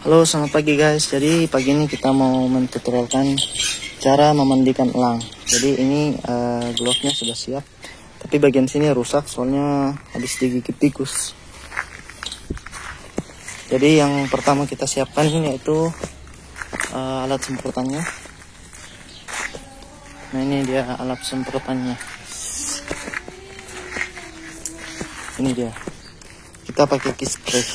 Halo, selamat pagi guys. Jadi pagi ini kita mau mentutorialkan cara memandikan elang. Jadi ini glove-nya sudah siap, tapi bagian sini rusak soalnya habis digigit tikus. Jadi yang pertama kita siapkan ini yaitu alat semprotannya. Nah, ini dia alat semprotannya. Ini dia. Kita pakai kiss spray.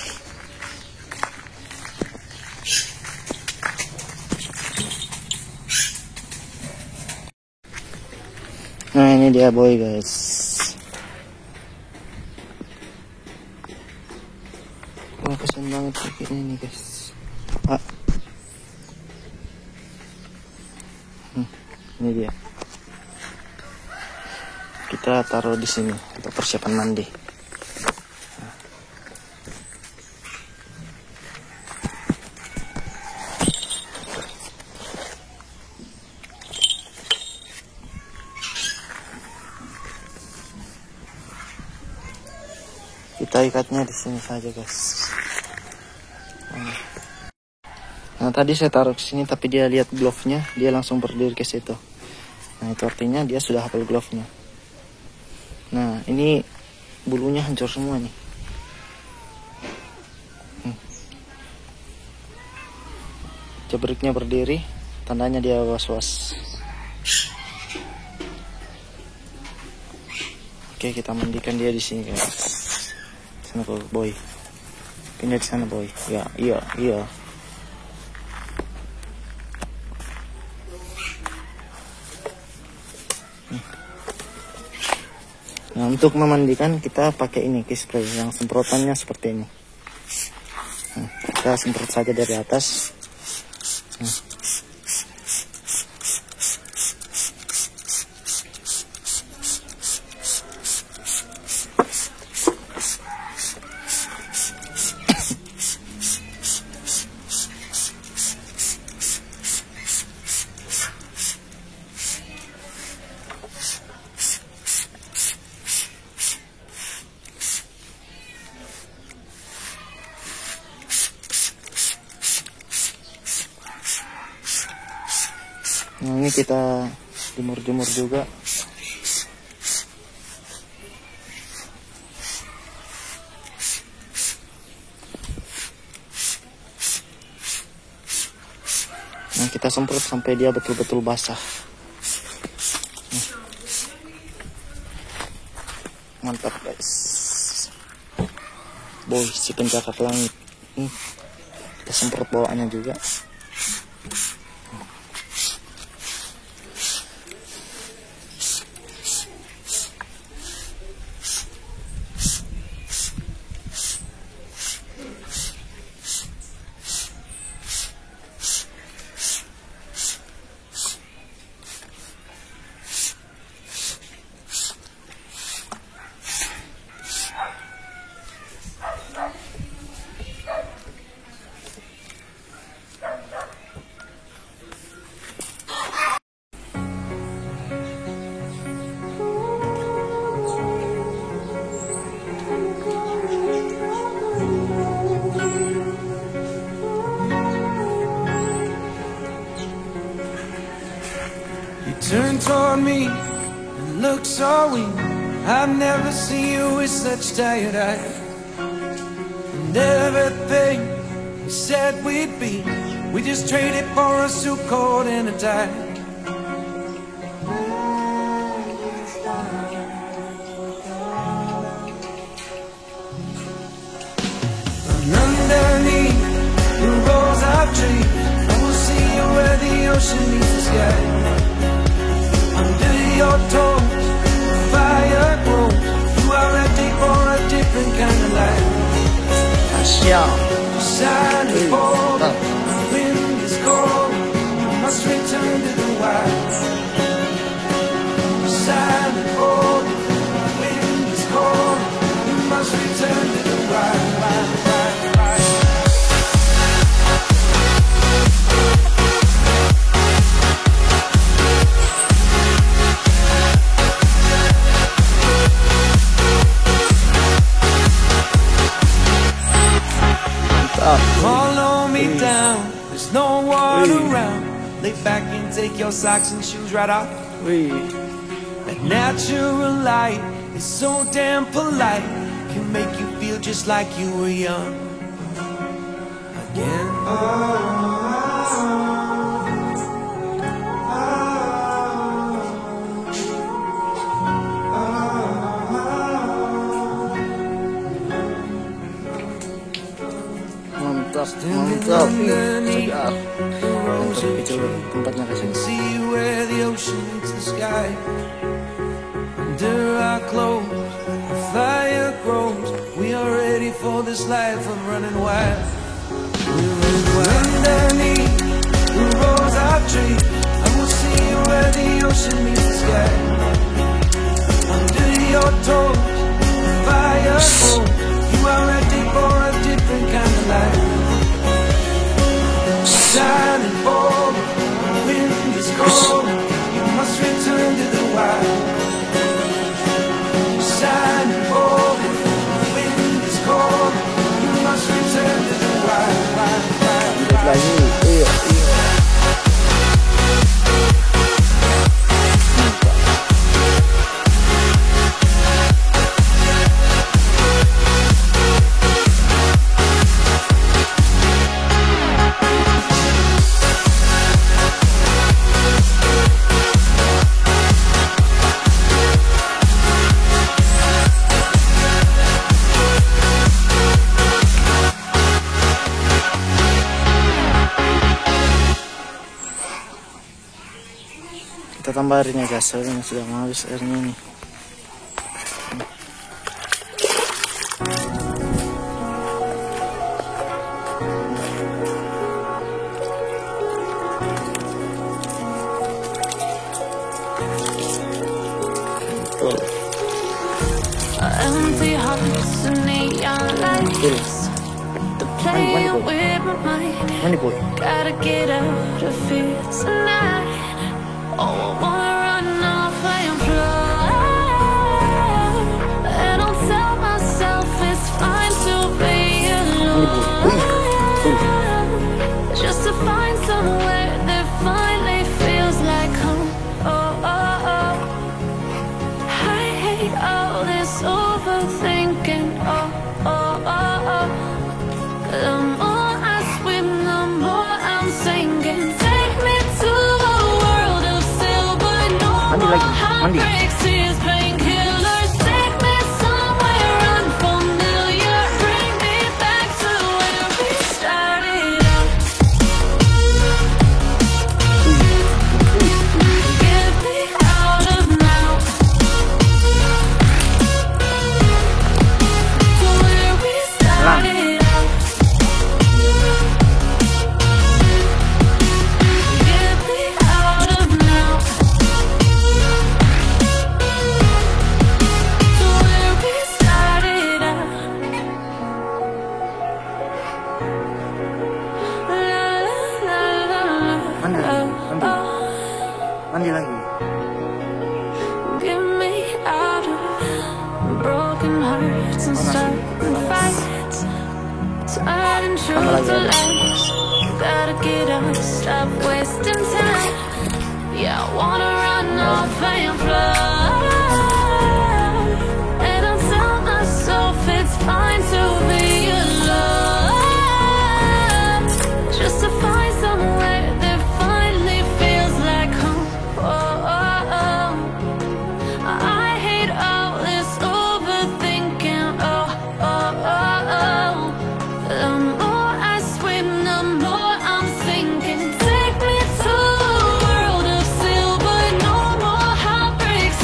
Nah, ini dia boy guys. Wah, kasian banget kayak ini guys. Ini dia. Kita taruh di sini untuk persiapan mandi. Kita ikatnya di sini saja guys. Nah, tadi saya taruh ke sini tapi dia lihat glove-nya, dia langsung berdiri ke situ. Nah, itu artinya dia sudah hafal glove-nya. Nah, ini bulunya hancur semua nih. Cebriknya berdiri, tandanya dia was-was. Oke, kita mandikan dia di sini guys. Sana boy, pindah di sana boy. Ya, iya. Nah, untuk memandikan kita pakai ini kiss spray yang semprotannya seperti ini. Nah, kita semprot saja dari atas. Nah, ini kita jemur-jemur juga. Nah, kita semprot sampai dia betul-betul basah. Mantap guys. Boy, si pencakar langit. Kita semprot bawaannya juga. Turn toward me and look so weak. I've never seen you with such tired eyes. And everything we said we'd be, we just traded for a suit coat and a tie. And underneath the rows of trees, I will see you where the ocean meets the sky. Under your toes, fire grows. You are ready for a different kind of life. Shining forward, the wind is cold. You must return to the wild. Shining forward, the wind is cold. You must return to the wild, wild, wild, wild. Up. Follow me down, there's no one around. Lay back and take your socks and shoes right off. That natural light is so damn polite, can make you feel just like you were young again. Mantap, mantap. Segar. Mantap kecil tempatnya kasih. See where the ocean meets the sky. Under our clothes, a fire grows. We are ready for this life of running wild. We're underneath the rosa tree. I will see where the ocean meets the sky. Under your toes, the fire grows. You are ready for a different kind of life. Shining forward, the wind is cold. You must return to the wild. Shining forward, the wind is cold. You must return to the wild, wild, wild, wild. Lagi, iya. Kita tambah airnya guys, airnya sudah mau habis airnya nih. Betul. Empty hearts and neon lights. The playing with my mind. Mandi boy. Gotta get out of here tonight. Oh, I wanna run off and fly. And I'll tell myself it's fine to be alone. Just to find somewhere that finally feels like home. Oh, oh, oh. I hate all this overthinking. Oh, oh, oh, oh. The more I swim, the more I'm sinking. Take me to a world of silver. No more heartbreaks, tears, painkillers. Take me somewhere unfamiliar. Bring me back to where we started out. Get me out of now. To where we started out. Get me out of now. To where we started out. La la la Mandi, la. mandi. Oh, Mandi lagi. get me out of broken hearts and starting fights. Turning truth to lies. Gotta get up, stop wasting time. Yeah, I wanna run off and fly. And I'll tell myself it's fine to be alone. Just to find somewhere that finally feels like home. Oh, oh, oh. I hate all this overthinking. Oh, oh, oh, oh. The more I swim, the more I'm sinking. Take me to a world of silver. No more heartbreaks,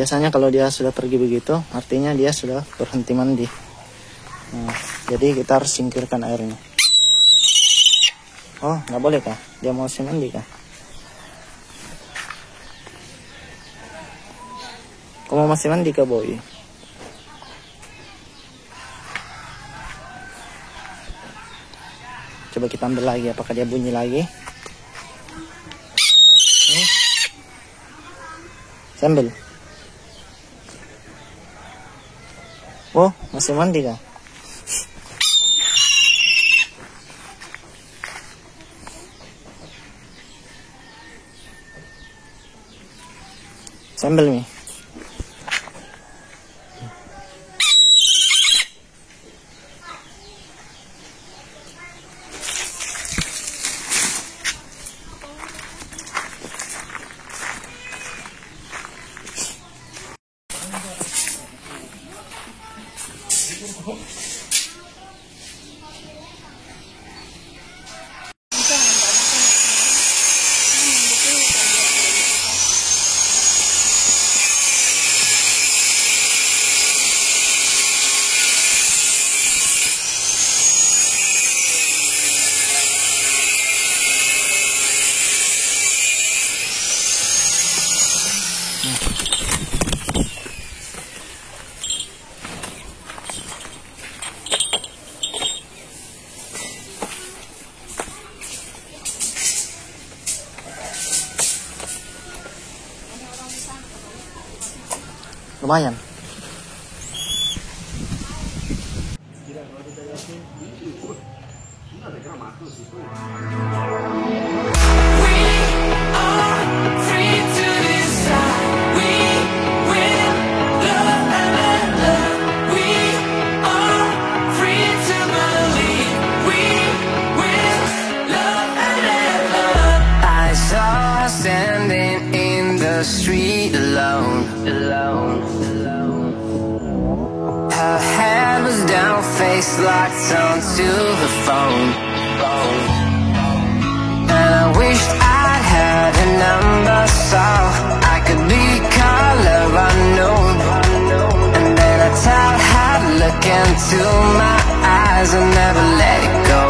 biasanya kalau dia sudah pergi begitu, artinya dia sudah berhenti mandi. Nah, jadi kita harus singkirkan airnya. Oh, nggak boleh kah? Dia mau mandi kah? Kau mau masih mandi kah, boy? Coba kita ambil lagi, apakah dia bunyi lagi? Sambil. Oh, masih mandi kah? Sambil nih. Lumayan. Standing in the street alone. Her head was down, face locked onto the phone. And I wished I'd had a number so I could be color unknown. And then I tell her to look into my eyes and never let it go.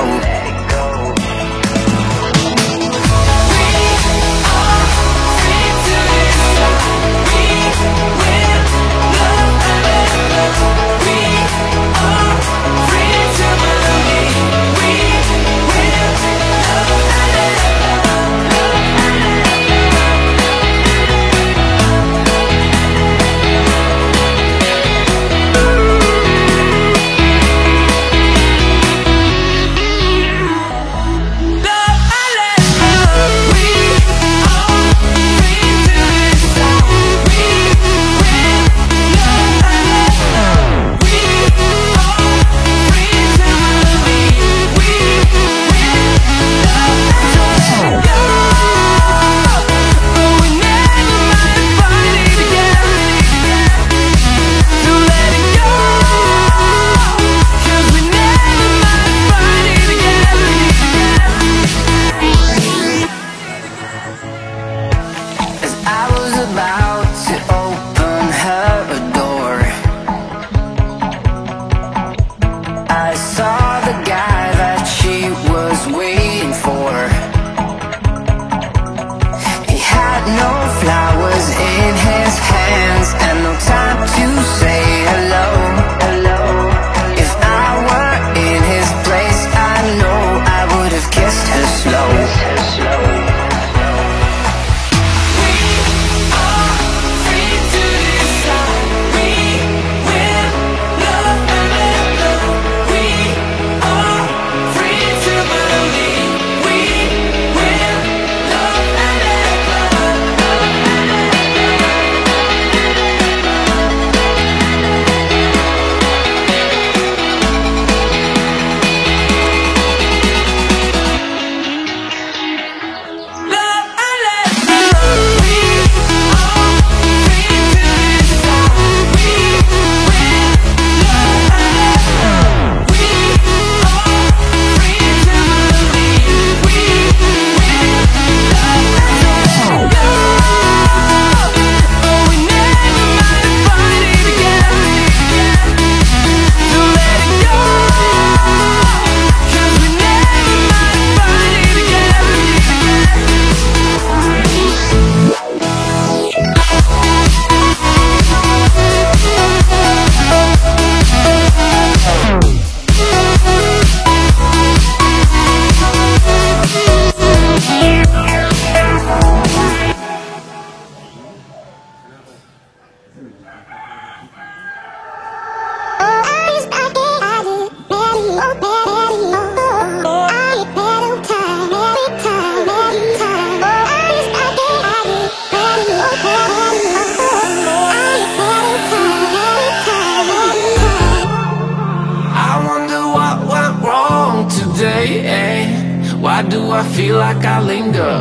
Why do I feel like I linger?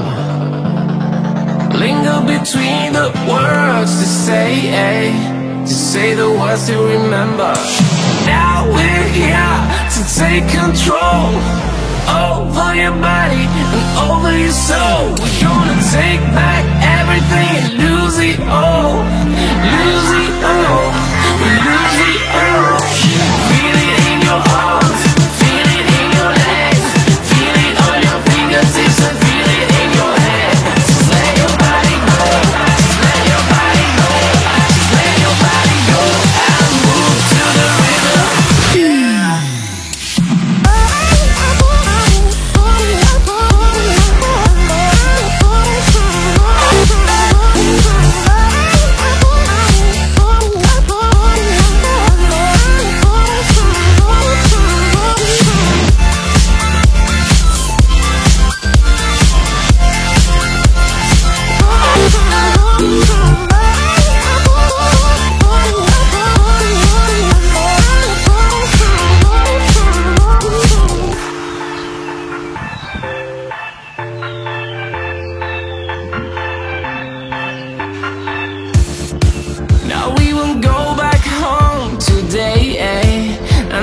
Linger between the words to say the words to remember. Now we're here to take control over your body and over your soul. We're gonna take back everything and lose it all. Lose it all. Lose it all. Feel it in your arms, feel it in your legs, feel it on your fingertips and feel it in your head. Just let your body go, just let your body go, just let your body go and move to the rhythm. Yeah.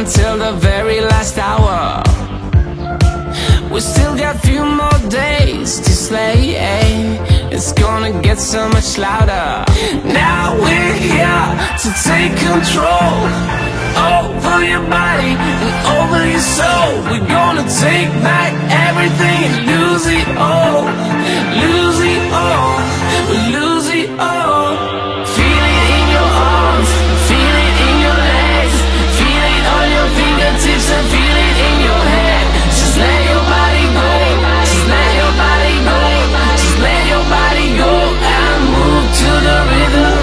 Until the very last hour. We still got few more days to slay, It's gonna get so much louder. Now we're here to take control over your body and over your soul. We're gonna take back everything and lose it all. Lose it all. Lose it all. Feel it in your arms, feel it in your legs, feel it on your fingertips and feel it in your head. Just let your body go, just let your body go, just let your body go and move to the rhythm.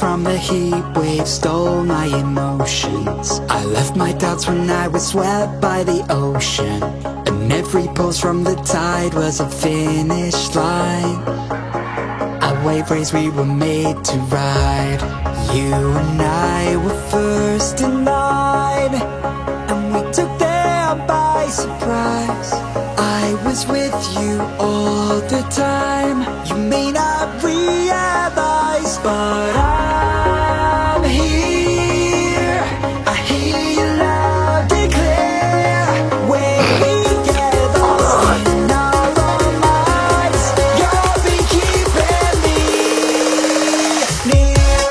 From the heat wave stole my emotions. I left my doubts when I was swept by the ocean, and every pulse from the tide was a finish line. A wave race we were made to ride. You and I were first in line, and we took them by surprise. I was with you all the time. You may not realize, but I'm here. I hear you loud and clear. When we get lost in our own minds, you'll be keeping me near.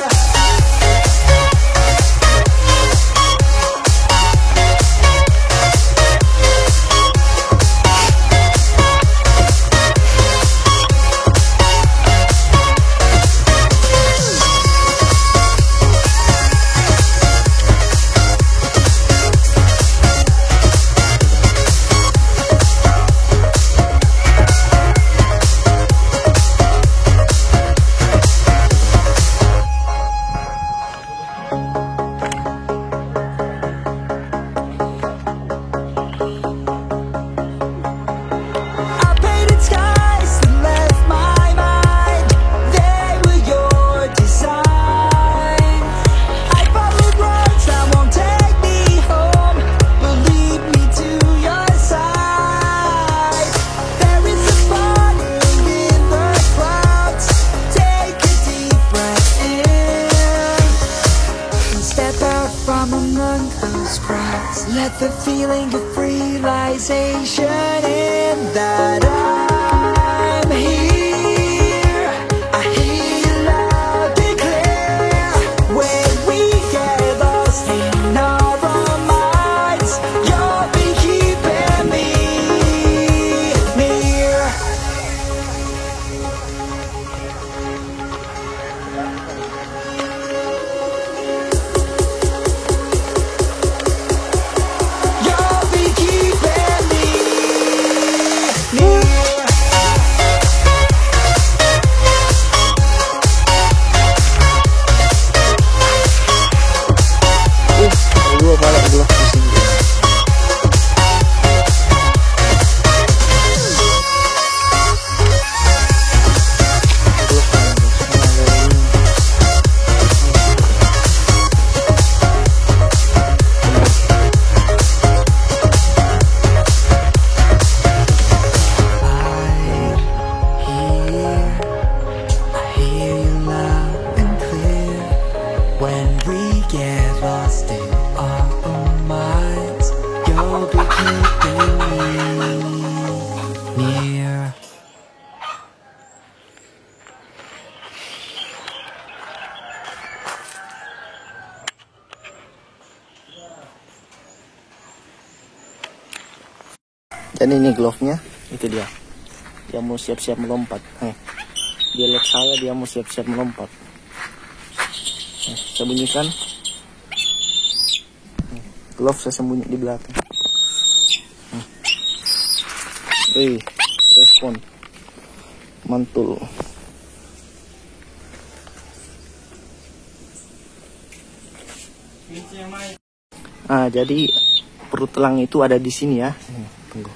among those crowds. Let the feeling of realization in that I'm here. I hear you loud and clear. When we get lost in our own minds, you'll be keeping me near. You'll be keeping me near. Dua malah glove di sini. I hear you loud and clear. When we get lost in our own minds, you'll be keeping me near. Dan ini glove-nya, itu dia. Dia mau siap-siap melompat. Dia lihat saya, dia mau siap-siap melompat. Saya bunyikan. Glove saya sembunyi di belakang. Respon. Mantul. Jadi perut elang itu ada di sini ya. Tunggu.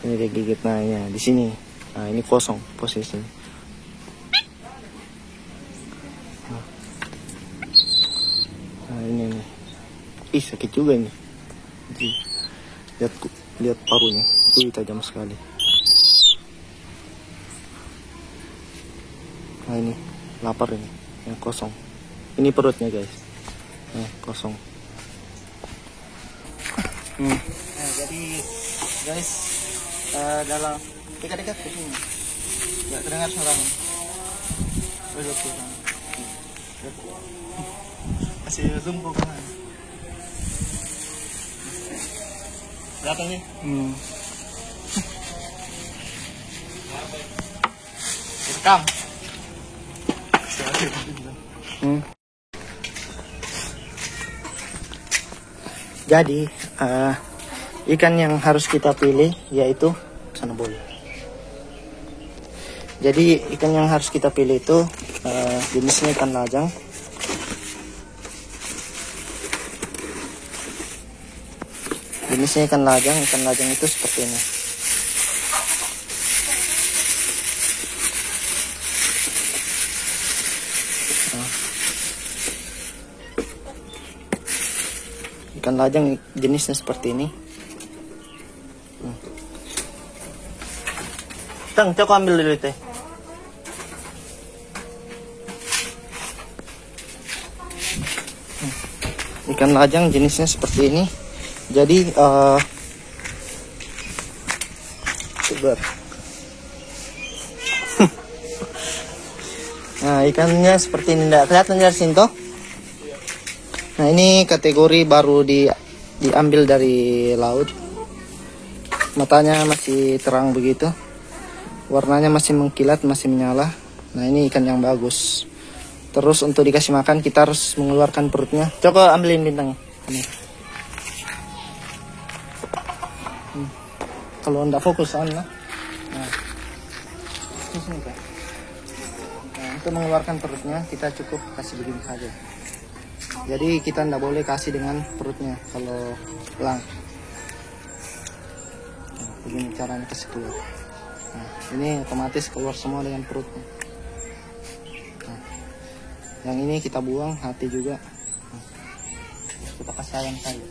Ini dia gigit. Nah, ya di sini. Nah, ini kosong posisinya. Nah, ini nih. Ih, sakit juga ini. Lihat parunya. Tajam sekali. Nah, ini lapar ini. Yang kosong. Ini perutnya, guys. Kosong. Nah, jadi guys, dalam dekat-dekat ke sini. Nggak terdengar suaranya. Kasih zoom ke kanan. Kelihatan nih? Rekam. Jadi ikan yang harus kita pilih yaitu sana boleh. Jadi ikan yang harus kita pilih itu jenisnya ikan lajang. Jenisnya ikan lajang itu seperti ini. Ikan lajang jenisnya seperti ini. Tang, coba ambil dulu teh. Ikan lajang jenisnya seperti ini. Jadi sebar. Nah, ikannya seperti ini, enggak kelihatan dari sini toh? Nah, ini kategori baru diambil dari laut. Matanya masih terang begitu. Warnanya masih mengkilat, masih menyala. Nah, ini ikan yang bagus. Terus untuk dikasih makan kita harus mengeluarkan perutnya. Coba ambilin bintangnya. Ini. Kalau enggak fokus lah. Nah, untuk mengeluarkan perutnya kita cukup kasih begini saja. Jadi kita tidak boleh kasih dengan perutnya kalau elang. Nah, begini caranya kasih keluar. Nah, ini otomatis keluar semua dengan perutnya. Nah, yang ini kita buang hati juga. Nah, terus kita kasih ayam saja.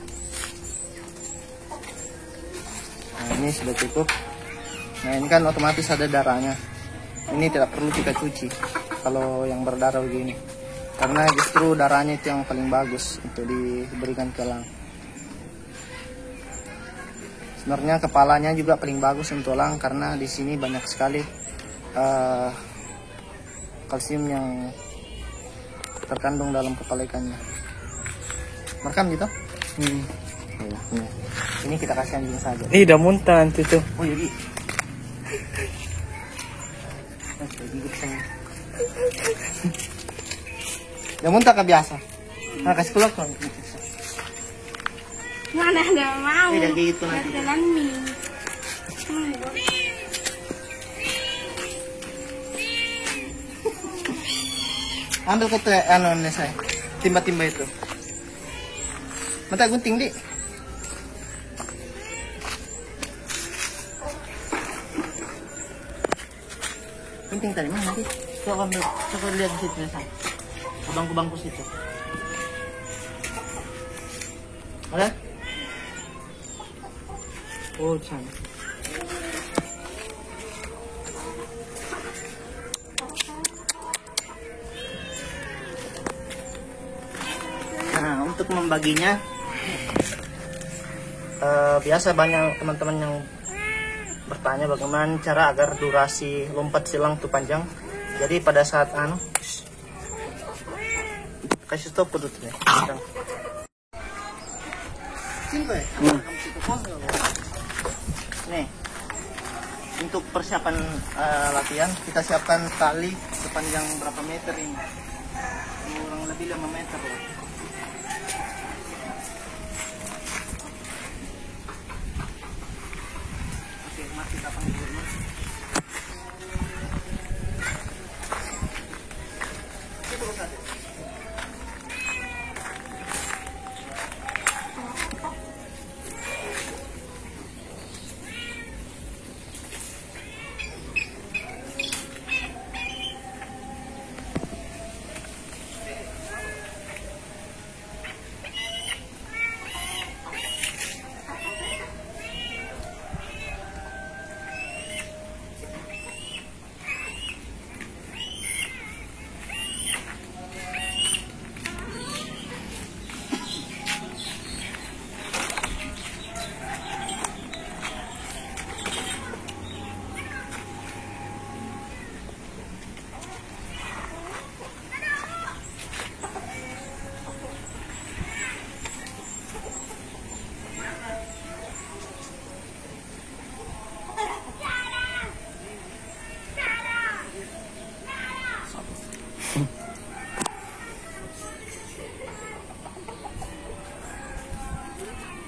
Nah, ini sudah cukup. Nah, ini kan otomatis ada darahnya. Ini tidak perlu kita cuci kalau yang berdarah begini. karena justru darahnya itu yang paling bagus untuk diberikan ke elang. Sebenarnya kepalanya juga paling bagus untuk elang karena di sini banyak sekali kalsium yang terkandung dalam kepala ikannya. Merekam gitu? Ini kita kasih anjing saja. Ih, udah muntah nanti tuh. Oh jadi. Udah muntah kan biasa. Nah kasih keluar kan. Mana nggak mau. Udah gitu nanti. Jalan mie. Ambil ke tuh saya. Timba-timba itu. Mata gunting di. Gunting tadi mana nanti? Coba ambil, coba lihat di situ saya. Ke bangku-bangku situ. Ada? Oh, sana. Nah, untuk membaginya, biasa banyak teman-teman yang bertanya bagaimana cara agar durasi lompat silang itu panjang. Jadi pada saat kasih stop kedutnya. Nih, untuk persiapan latihan kita siapkan tali sepanjang berapa meter ini? Kurang lebih 5 meter lah. Oke, mari kita panggil dulu.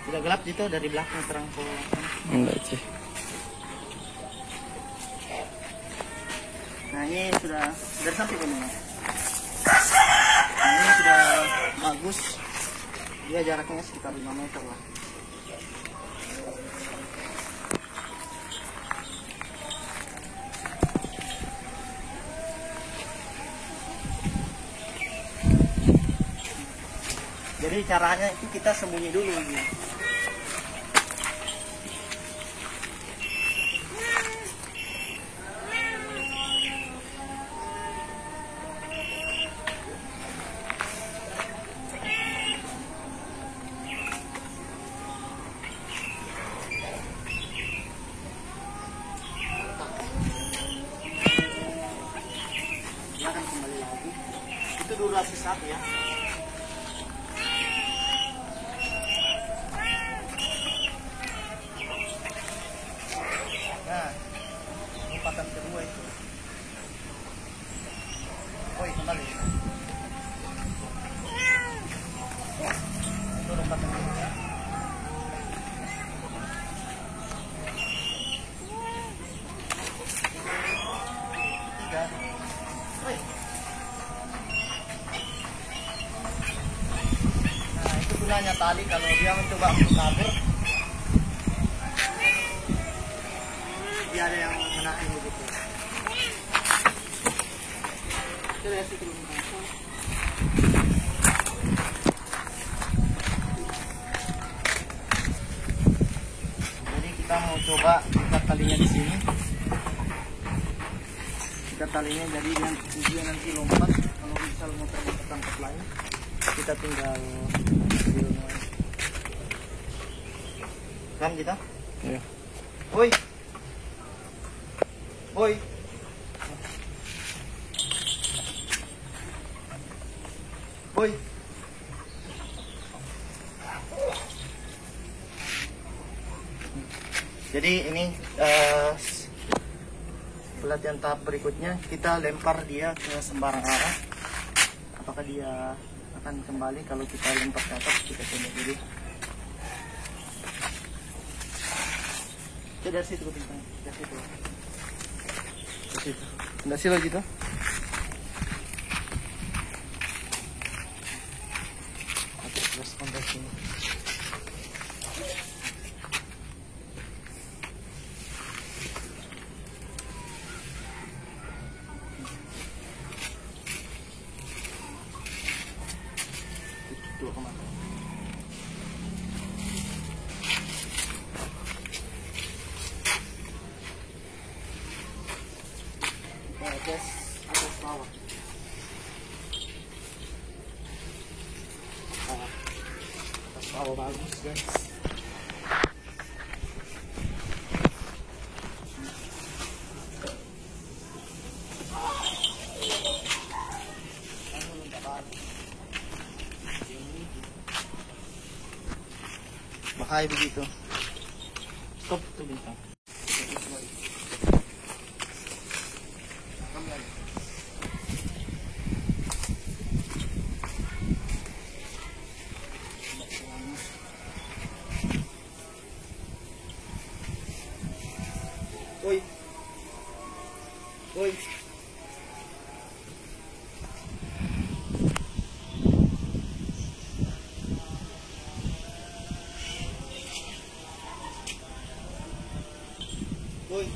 Sudah gelap gitu dari belakang terang ke Enggak sih. Nah ini sudah sampai ke mana? Nah, ini sudah bagus. Dia jaraknya sekitar 5 meter lah. Jadi caranya itu kita sembunyi dulu gitu. Dia akan kembali lagi. Itu durasi 1 ya. Nah, lompatan kedua itu. Oi, kembali. Itu lompatan kedua. Tiga. Oi. Nah, itu gunanya tali kalau dia mencoba untuk kabur. Dia ada yang menahan begitu. Jadi kita mau coba ikat talinya di sini. Ikat talinya jadi dia nanti lompat kalau bisa misal mau ke tempat lain, kita tinggal ambil kan kita. Iya. Woi, woi. Woi. Jadi ini pelatihan tahap berikutnya, kita lempar dia ke sembarang arah. Apakah dia akan kembali? Kalau kita lempar ke atas, kita coba dulu. Itu dari situ bintang, dari situ. Dari situ. Dari situ gitu. Oke, terus sampai sini. Dua kemana? Atas bawah. Atas bawah bagus guys. Bahaya begitu. Stop tuh bintang. Woi. Woi. Woi.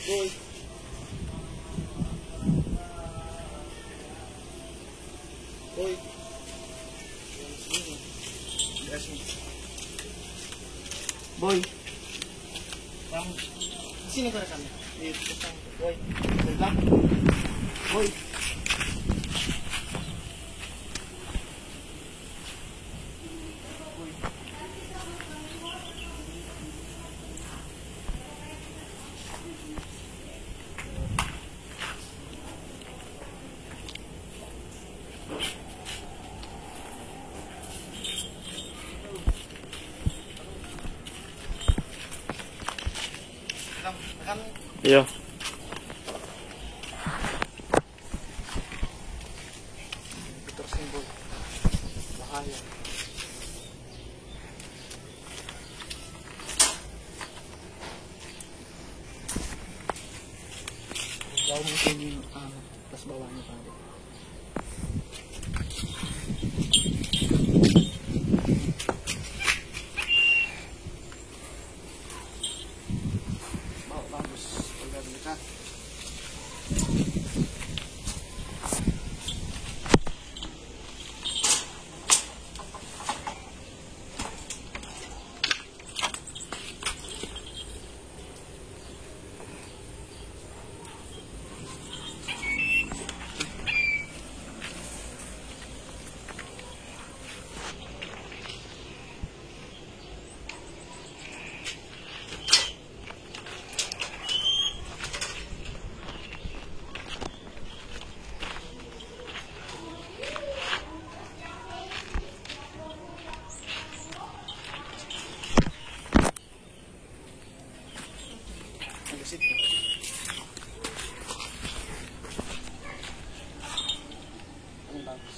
Woi. Woi. Boy, kamu sini ke rekan. Di depan. Boy, sebelah. Boy. Rekan. Iya. Tersimbol bahaya. Jauh mungkin atas bawahnya tadi. Bagus, udah dekat. Di situ. Ini bagus.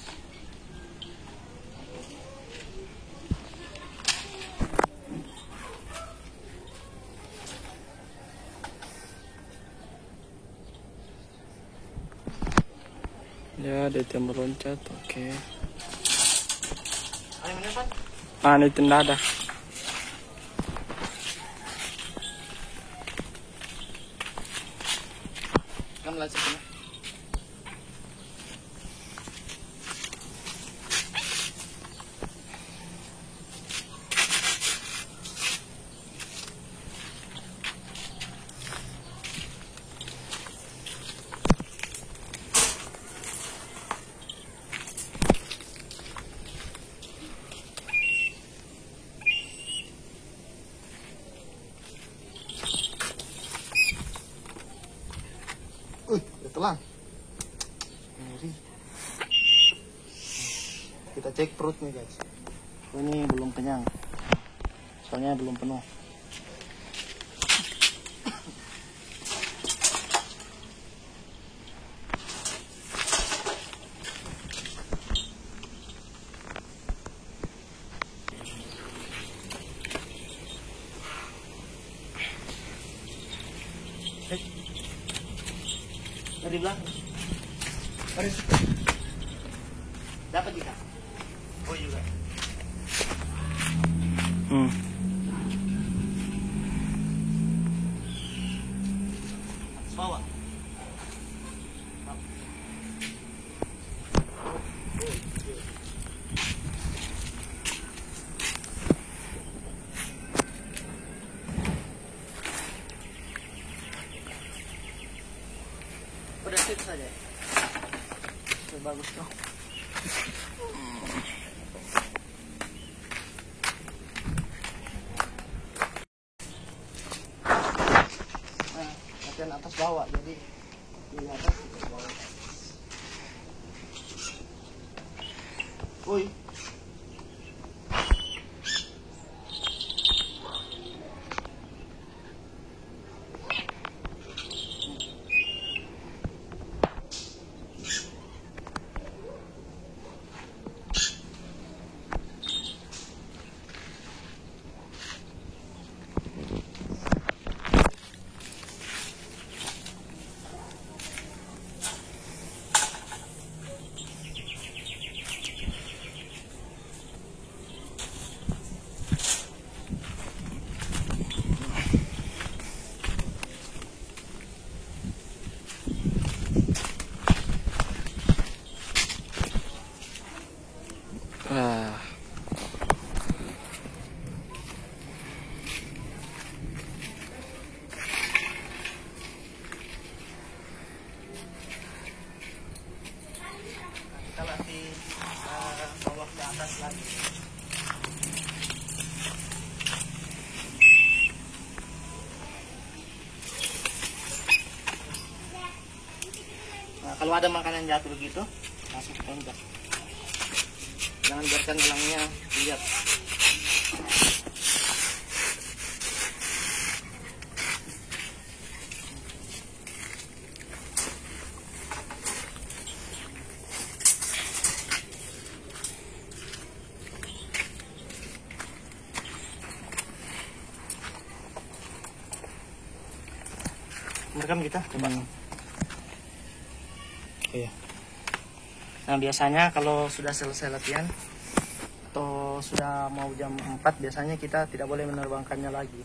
Ya, dia yang meloncat. Oke. Ayo menepan. Ini tendada. Kamu lanjut ya. Kita cek perutnya guys. Ini belum kenyang, soalnya belum penuh. Dari belakang. Dapat juga. Oh juga. Bawa. Udah sip saja. Bagus tuh. Latihan atas bawah, jadi di atas di bawah. Woi. Kita latih bawah ke atas lagi. Nah, kalau ada makanan jatuh begitu, langsung tembak. Jangan biarkan gelangnya lihat. Merekam kita coba. Iya. Nah biasanya kalau sudah selesai latihan atau sudah mau jam 4 biasanya kita tidak boleh menerbangkannya lagi.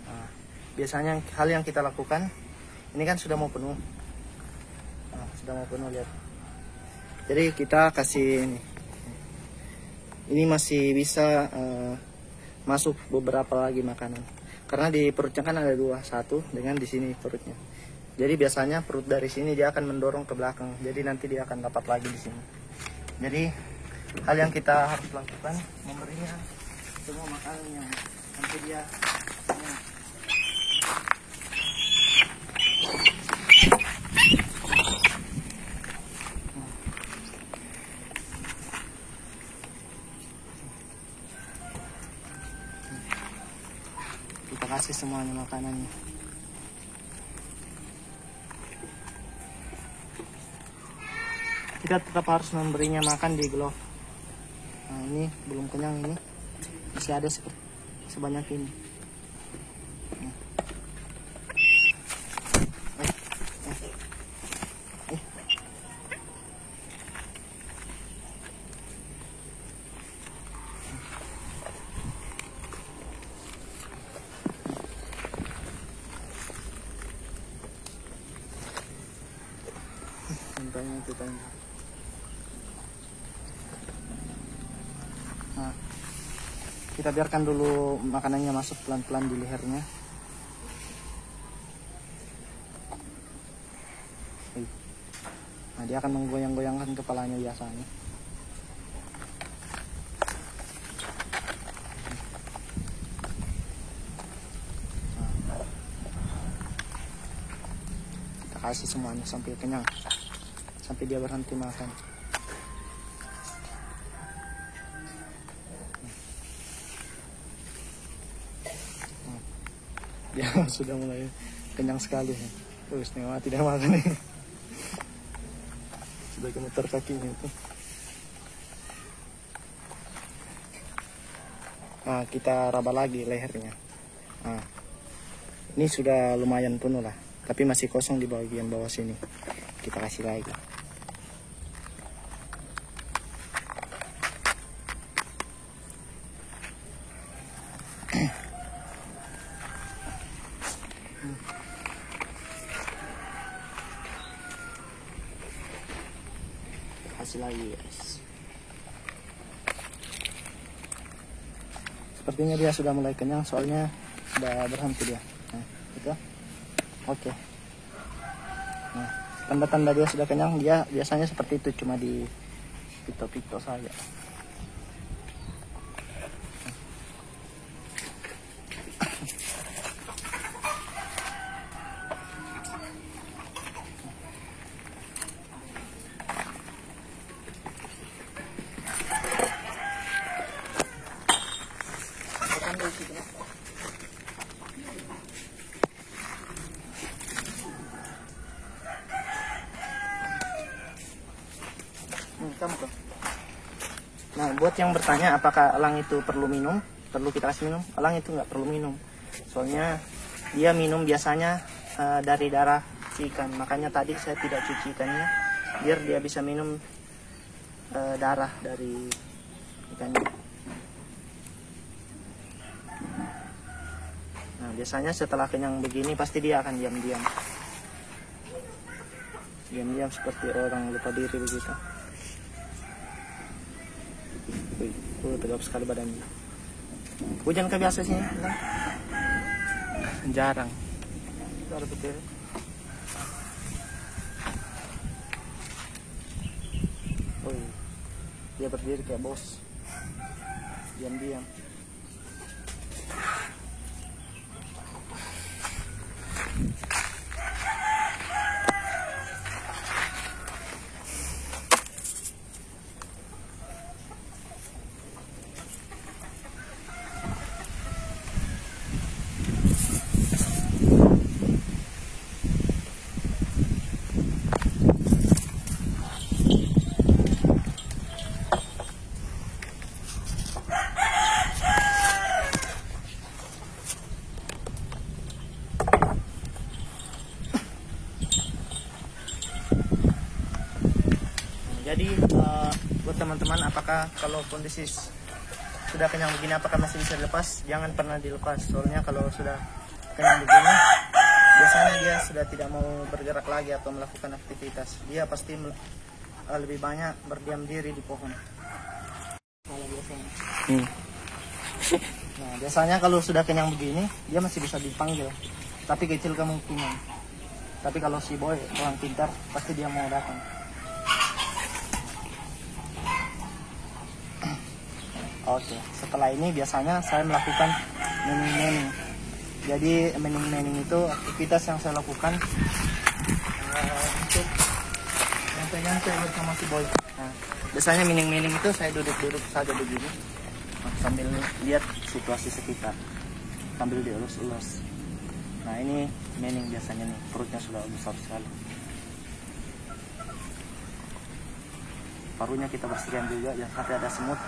Nah, biasanya hal yang kita lakukan ini kan sudah mau penuh. Nah, sudah mau penuh lihat. Jadi kita kasih ini masih bisa masuk beberapa lagi makanan. Karena di perutnya kan ada dua, satu dengan di sini perutnya. Jadi biasanya perut dari sini dia akan mendorong ke belakang. Jadi nanti dia akan dapat lagi di sini. Jadi hal yang kita harus lakukan memberinya semua makanan yang nanti dia kita kasih semuanya makanannya. Kita tetap harus memberinya makan di glove. Nah ini belum kenyang, ini masih ada sebanyak ini. Nah, kita biarkan dulu makanannya masuk pelan-pelan di lehernya. Nah, dia akan menggoyang-goyangkan kepalanya biasanya. Nah, kita kasih semuanya sampai kenyang, sampai dia berhenti makan. Dia sudah mulai kenyang sekali. Terus nih tidak makan nih. Sudah gemeter kakinya itu. Nah, kita raba lagi lehernya. Nah, ini sudah lumayan penuh lah, tapi masih kosong di bagian bawah sini. Kita kasih lagi. Kasih lagi, guys. Sepertinya dia sudah mulai kenyang, soalnya sudah berhenti dia. Nah, gitu. Oke. Nah, tanda-tanda dia sudah kenyang, dia biasanya seperti itu, cuma di pito-pito saja. Nah, buat yang bertanya apakah elang itu perlu minum, perlu kita kasih minum, elang itu nggak perlu minum. Soalnya dia minum biasanya dari darah si ikan. Makanya tadi saya tidak cuci ikannya, biar dia bisa minum darah dari ikannya. Nah, biasanya setelah kenyang begini pasti dia akan diam-diam. Diam-diam seperti orang lupa diri begitu. Tegap sekali badannya. Hujan kebiasa sini? Jarang. Itu ada petir. Oh, dia berdiri kayak bos. Diam-diam. Jadi buat teman-teman, apakah kalau kondisi sudah kenyang begini apakah masih bisa dilepas? Jangan pernah dilepas, soalnya kalau sudah kenyang begini biasanya dia sudah tidak mau bergerak lagi atau melakukan aktivitas. Dia pasti lebih banyak berdiam diri di pohon. Kalau biasanya. Nah, biasanya kalau sudah kenyang begini dia masih bisa dipanggil, tapi kecil kemungkinan. Tapi kalau si boy orang pintar pasti dia mau datang. Oke, setelah ini biasanya saya melakukan mening-mening. Jadi mening-mening itu aktivitas yang saya lakukan untuk nyantai-nyantai bersama si boy. Nah, biasanya mening-mening itu saya duduk-duduk saja begini, sambil lihat situasi sekitar, sambil dielus-elus. Nah, ini mening biasanya nih, perutnya sudah besar sekali. Parunya kita bersihkan juga, jangan sampai ada semut.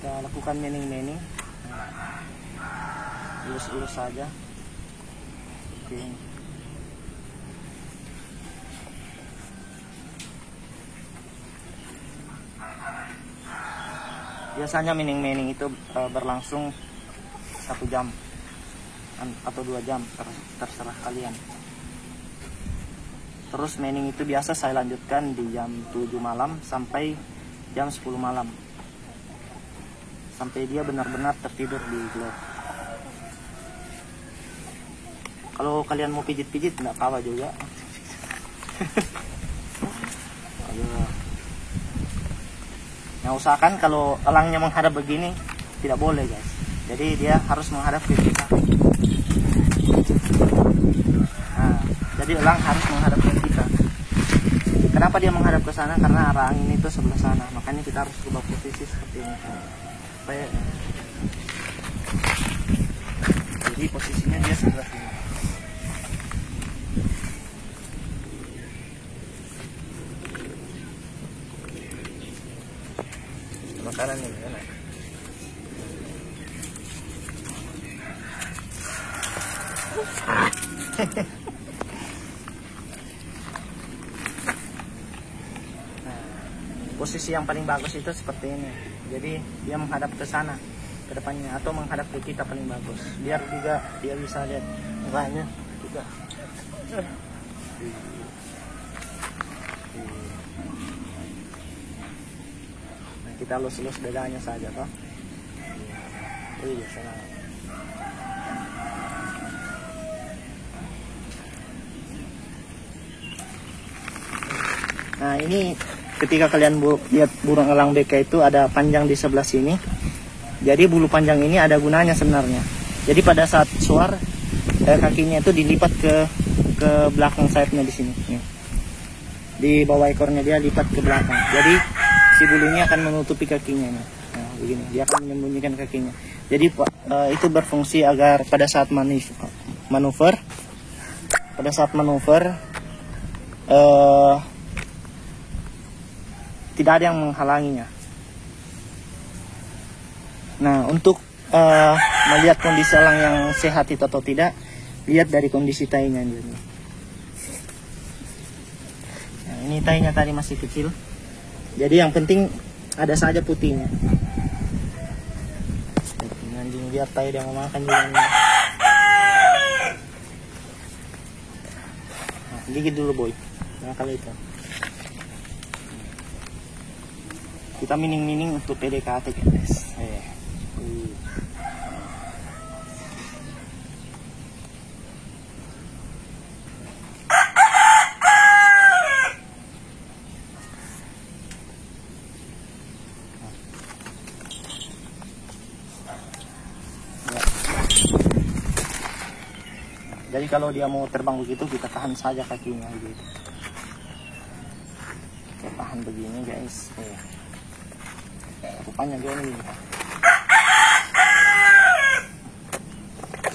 Kita lakukan mening-mening, elus-elus saja. Oke. Biasanya mening-mening itu berlangsung 1 jam atau 2 jam, terserah kalian. Terus mening itu biasa saya lanjutkan di jam 7 malam sampai jam 10 malam. Sampai dia benar-benar tertidur di glove. Kalau kalian mau pijit-pijit nggak apa-apa juga. Nah, usahakan kalau elangnya menghadap begini tidak boleh, guys. Jadi dia harus menghadap ke kita. Nah, jadi elang harus menghadap ke kita. Kenapa dia menghadap ke sana? Karena arah angin itu sebelah sana. Makanya kita harus ubah posisi seperti ini. Supaya jadi posisinya dia sebelah sini. Makanan ini enak. Posisi yang paling bagus itu seperti ini. Jadi dia menghadap ke sana, ke depannya, atau menghadap ke kita paling bagus. Biar juga dia bisa lihat mukanya juga. Nah, kita lus-lus dadanya saja toh. Iya, senang. Nah, ini ketika kalian lihat burung elang beka itu ada panjang di sebelah sini. Jadi bulu panjang ini ada gunanya sebenarnya. Jadi pada saat suar kakinya itu dilipat ke belakang sayapnya di sini. Di bawah ekornya dia lipat ke belakang. Jadi si bulunya akan menutupi kakinya. Nah, begini dia akan menyembunyikan kakinya. Jadi itu berfungsi agar pada saat manuver tidak ada yang menghalanginya. Nah, untuk melihat kondisi elang yang sehat itu atau tidak, lihat dari kondisi tainya. Nah, ini tainya tadi masih kecil, jadi yang penting ada saja putihnya. Anjing biar tai dia mau makan juga. Nah, gigit dulu boy. Nah, kali itu. Kita mining-mining untuk PDKT guys. Jadi kalau dia mau terbang begitu, kita tahan saja kakinya gitu. Kita tahan begini guys. Rupanya dia ini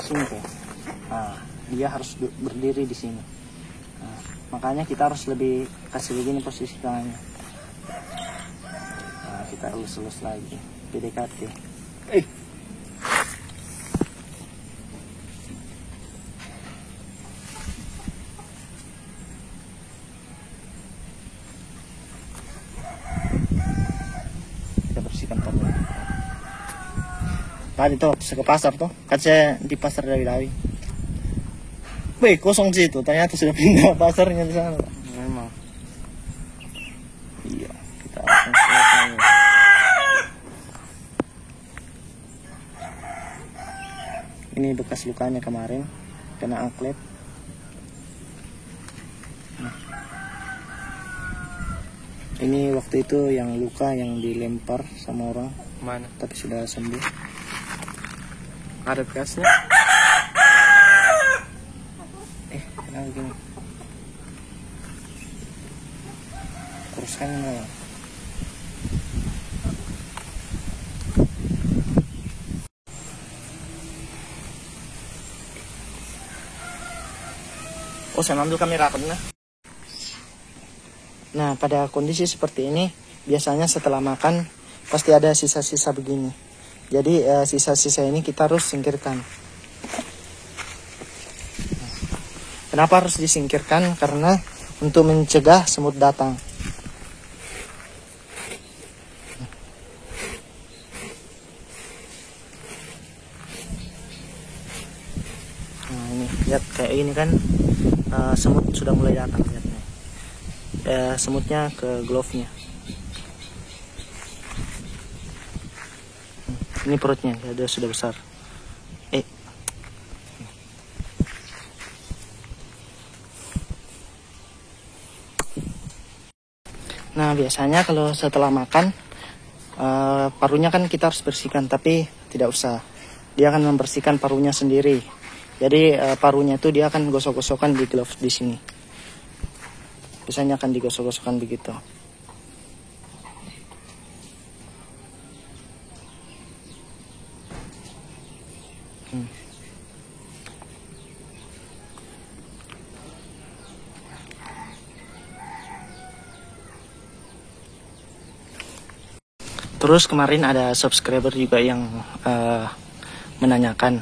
sini tuh. Nah, dia harus berdiri di sini. Nah, makanya kita harus lebih kasih begini posisi tangannya. Nah, kita elus-elus lagi PDKT. Tadi tuh saya ke pasar tuh, kan saya di pasar Dawi-Dawi. Wih, kosong sih itu, ternyata sudah pindah pasarnya di sana. Memang. Iya, kita langsung selesai. Ini bekas lukanya kemarin, kena angklet. Ini waktu itu yang luka yang dilempar sama orang. Mana? Tapi sudah sembuh. Ada bekasnya? Kenapa gini? Kuruskan lah. Oh, saya ambil kamera aku nah. Nah, pada kondisi seperti ini, biasanya setelah makan pasti ada sisa-sisa begini. Jadi sisa-sisa ini kita harus singkirkan. Kenapa harus disingkirkan? Karena untuk mencegah semut datang. Nah, ini lihat kayak ini kan semut sudah mulai datang. Lihat nih. Semutnya ke glove-nya. Ini perutnya, dia sudah besar. Nah, biasanya kalau setelah makan, parunya kan kita harus bersihkan, tapi tidak usah. Dia akan membersihkan parunya sendiri. Jadi parunya itu dia akan gosok-gosokkan di glove di sini. Biasanya akan digosok-gosokkan begitu. Terus kemarin ada subscriber juga yang menanyakan,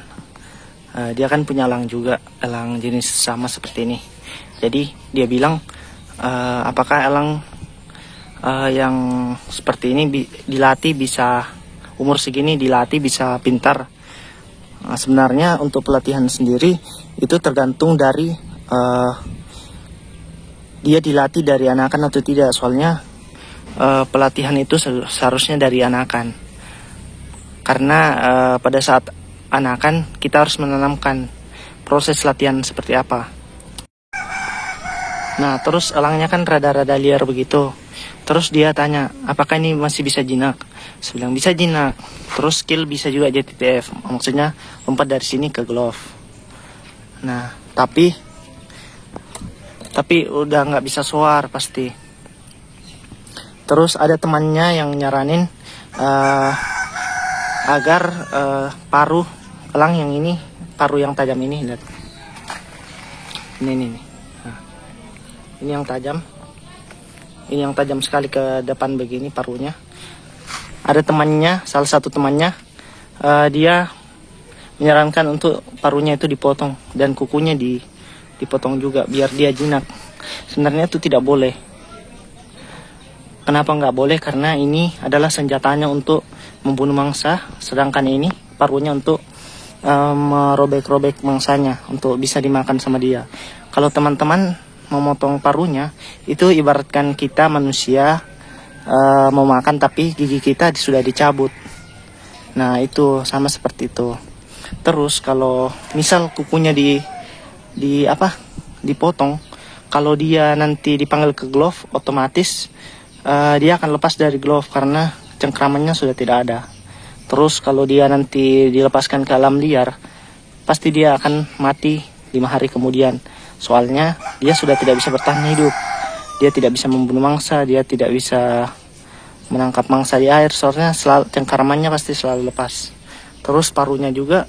dia kan punya elang juga, elang jenis sama seperti ini. Jadi dia bilang, apakah elang yang seperti ini dilatih bisa, umur segini dilatih bisa pintar? Sebenarnya untuk pelatihan sendiri itu tergantung dari dia dilatih dari anakan atau tidak. Soalnya pelatihan itu seharusnya dari anakan, karena pada saat anakan kita harus menanamkan proses latihan seperti apa. Nah terus elangnya kan rada-rada liar begitu. Terus dia tanya, apakah ini masih bisa jinak? Saya bilang bisa jinak. Terus skill bisa juga JTTF, maksudnya lompat dari sini ke glove. Nah tapi udah nggak bisa soar pasti. Terus ada temannya yang nyaranin agar paruh elang yang ini, paruh yang tajam ini, lihat. Ini. Nah, ini yang tajam. Ini yang tajam sekali ke depan begini paruhnya. Ada temannya, salah satu temannya, dia menyarankan untuk paruhnya itu dipotong dan kukunya dipotong juga biar dia jinak. Sebenarnya itu tidak boleh. Kenapa nggak boleh? Karena ini adalah senjatanya untuk membunuh mangsa, sedangkan ini paruhnya untuk merobek-robek mangsanya, untuk bisa dimakan sama dia. Kalau teman-teman memotong paruhnya, itu ibaratkan kita manusia mau makan tapi gigi kita sudah dicabut. Nah itu sama seperti itu. Terus kalau misal kukunya dipotong, kalau dia nanti dipanggil ke glove, otomatis dia akan lepas dari glove karena cengkramannya sudah tidak ada. Terus kalau dia nanti dilepaskan ke alam liar, pasti dia akan mati 5 hari kemudian. Soalnya dia sudah tidak bisa bertahan hidup. Dia tidak bisa membunuh mangsa, dia tidak bisa menangkap mangsa di air. Soalnya cengkramannya pasti selalu lepas. Terus paruhnya juga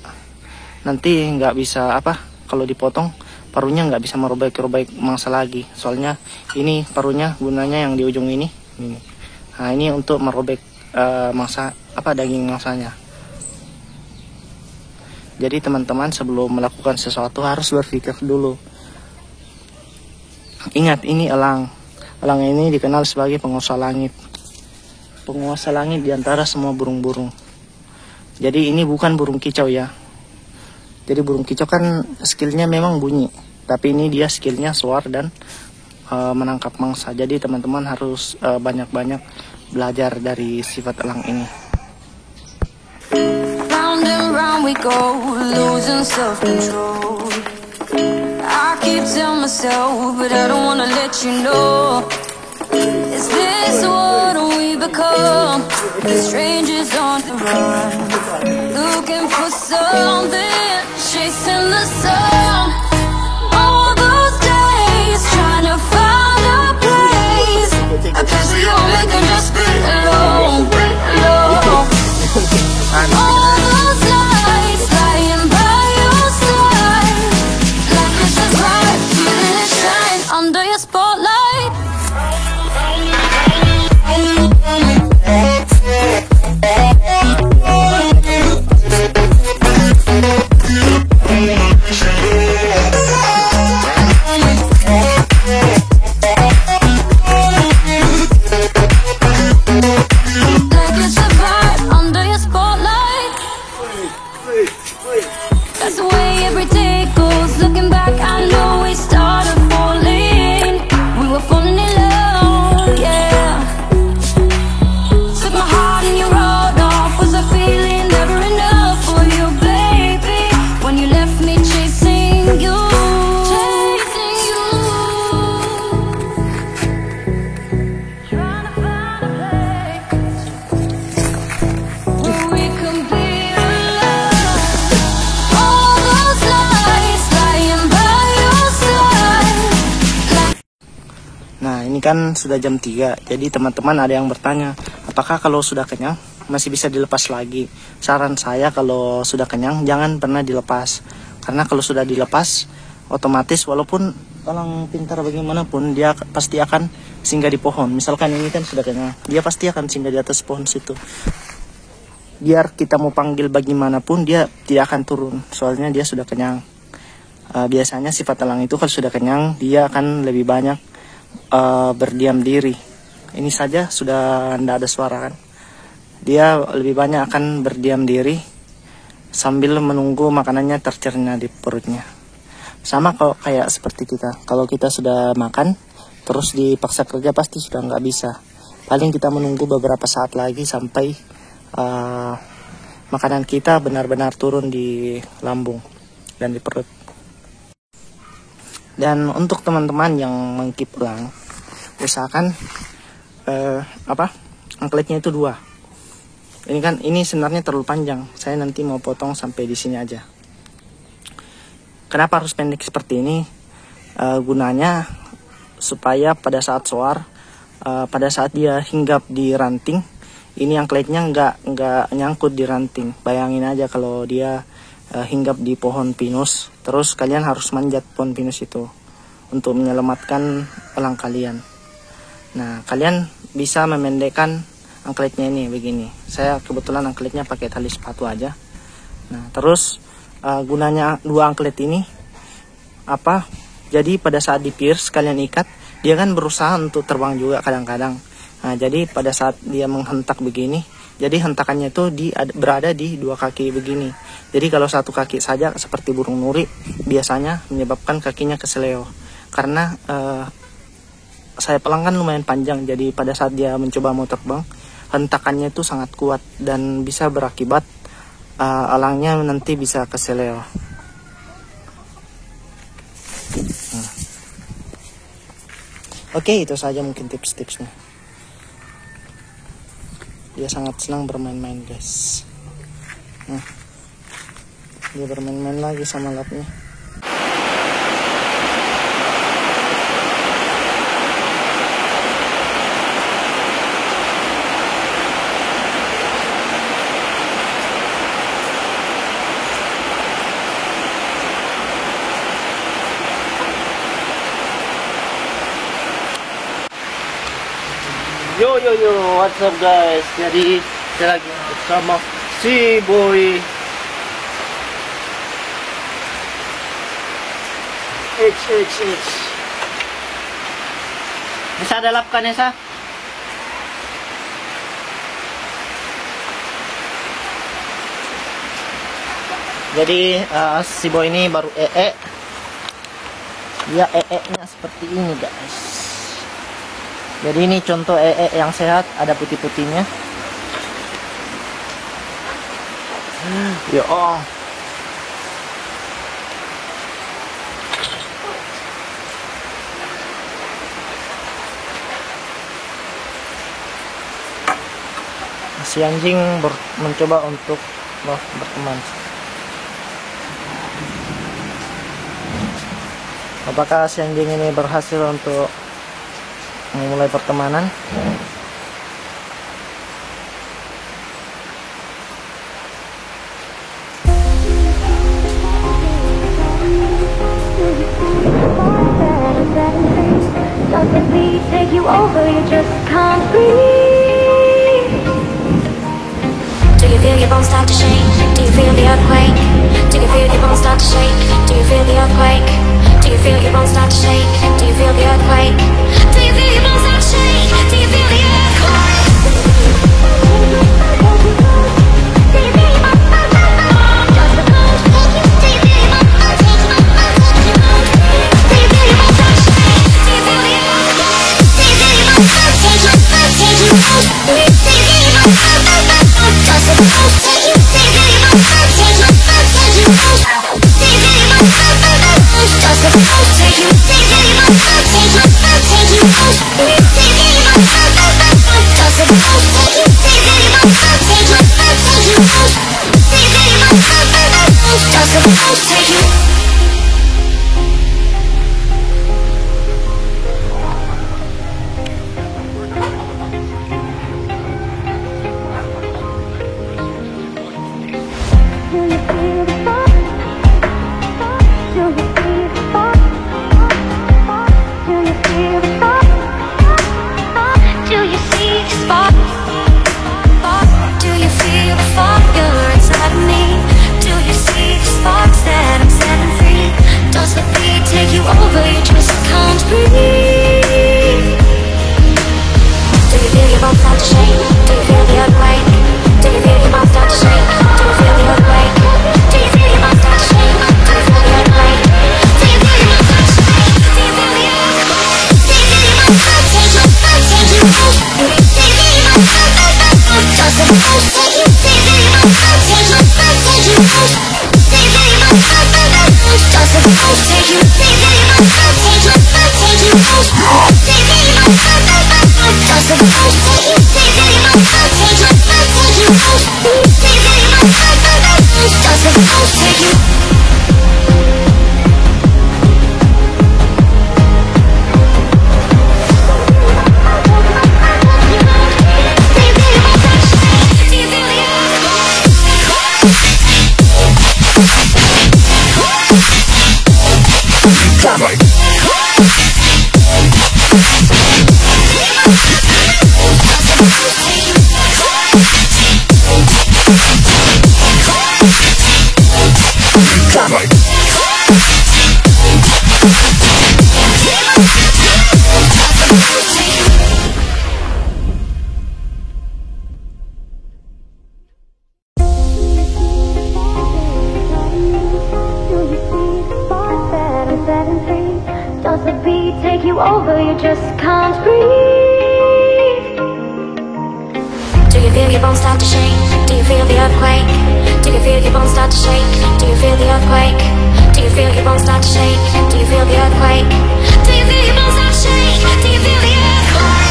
nanti nggak bisa kalau dipotong paruhnya nggak bisa merobek-robek mangsa lagi. Soalnya ini paruhnya gunanya yang di ujung ini. Nah ini untuk merobek mangsa daging mangsanya. Jadi teman-teman sebelum melakukan sesuatu harus berpikir dulu. Ingat, ini elang. Elang ini dikenal sebagai penguasa langit. Penguasa langit diantara semua burung-burung. Jadi ini bukan burung kicau ya. Jadi burung kicau kan skillnya memang bunyi, tapi ini dia skillnya suar dan menangkap mangsa. Jadi teman-teman harus banyak-banyak belajar dari sifat elang ini. Round and round we go, losing self-control. I keep telling myself, but I don't wanna let you know. Is this what we become? Strangers on the run, looking for something, chasing the sun. All those days trying to find a place, I guess we all make them just belong. All those nights lying by your side, like it's just right, feeling it shine under your spotlight. Shine. ini kan sudah jam 3. Jadi teman-teman ada yang bertanya, apakah kalau sudah kenyang masih bisa dilepas lagi? Saran saya kalau sudah kenyang jangan pernah dilepas. Karena kalau sudah dilepas, otomatis walaupun orang pintar bagaimanapun, dia pasti akan singgah di pohon. Misalkan ini kan sudah kenyang, dia pasti akan singgah di atas pohon situ. Biar kita mau panggil bagaimanapun, dia tidak akan turun. Soalnya dia sudah kenyang. Biasanya sifat elang itu kalau sudah kenyang, dia akan lebih banyak berdiam diri. Ini saja sudah tidak ada suara kan. Dia lebih banyak akan berdiam diri sambil menunggu makanannya tercerna di perutnya. Sama kalau kayak seperti kita. Kalau kita sudah makan terus dipaksa kerja pasti sudah nggak bisa. Paling kita menunggu beberapa saat lagi sampai makanan kita benar-benar turun di lambung dan di perut. Dan untuk teman-teman yang mengkip elang, usahakan angkletnya itu 2. Ini sebenarnya terlalu panjang. Saya nanti mau potong sampai di sini aja. Kenapa harus pendek seperti ini? Gunanya supaya pada saat soar, pada saat dia hinggap di ranting, ini angkletnya nggak nyangkut di ranting. Bayangin aja kalau dia hinggap di pohon pinus, terus kalian harus manjat pohon pinus itu untuk menyelamatkan elang kalian. Nah, kalian bisa memendekkan angkletnya ini begini. Saya kebetulan angkletnya pakai tali sepatu aja. Nah, terus gunanya 2 angklet ini apa? Jadi pada saat di pierce kalian ikat, dia kan berusaha untuk terbang juga kadang-kadang. Nah, jadi pada saat dia menghentak begini, jadi hentakannya itu berada di 2 kaki begini. Jadi kalau 1 kaki saja seperti burung nuri, biasanya menyebabkan kakinya keseleo. Karena saya pelanggan lumayan panjang, jadi pada saat dia mencoba mau terbang, hentakannya itu sangat kuat dan bisa berakibat elangnya nanti bisa keseleo. Oke, itu saja mungkin tips-tipsnya. Dia sangat senang bermain-main, guys. Nah, dia bermain-main lagi sama lapnya. Yo, what's up guys? Jadi saya lagi bersama si boy H. Bisa dalapkan Nesa? Jadi si boy ini baru dia nya seperti ini guys. Jadi ini contoh yang sehat, ada putih-putihnya. Ya oh. Si anjing mencoba untuk berteman. Apakah si anjing ini berhasil untuk memulai pertemanan? Do you feel your bones start to shake? Do you feel the earthquake? Do you feel your bones start to shake? Do you feel the earthquake? Do you feel your bones start to shake? Do you feel the earthquake? Do you feel your bones start to shake? Do you feel the earthquake? Does the beat take you over? You just can't breathe. Do you feel your bones start to shake? Do you feel the earthquake? Do you feel your bones start to shake? Do you feel the earthquake? Do you feel your bones start to shake? Do you feel the earthquake? Do you feel your bones start to shake? Do you feel the earthquake?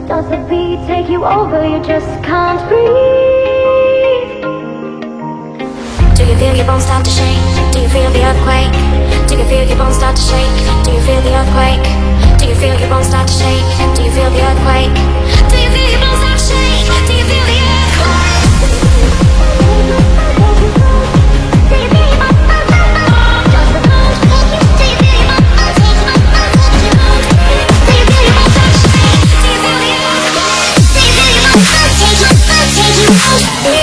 Does the beat take you over? You just can't breathe. Do you feel your bones start to shake? Do you feel the earthquake? Do you feel your bones start to shake? Do you feel the earthquake? Do you feel your bones start to shake? Do you feel the earthquake? Do you feel your bones start to shake? Do you feel the earthquake? Take you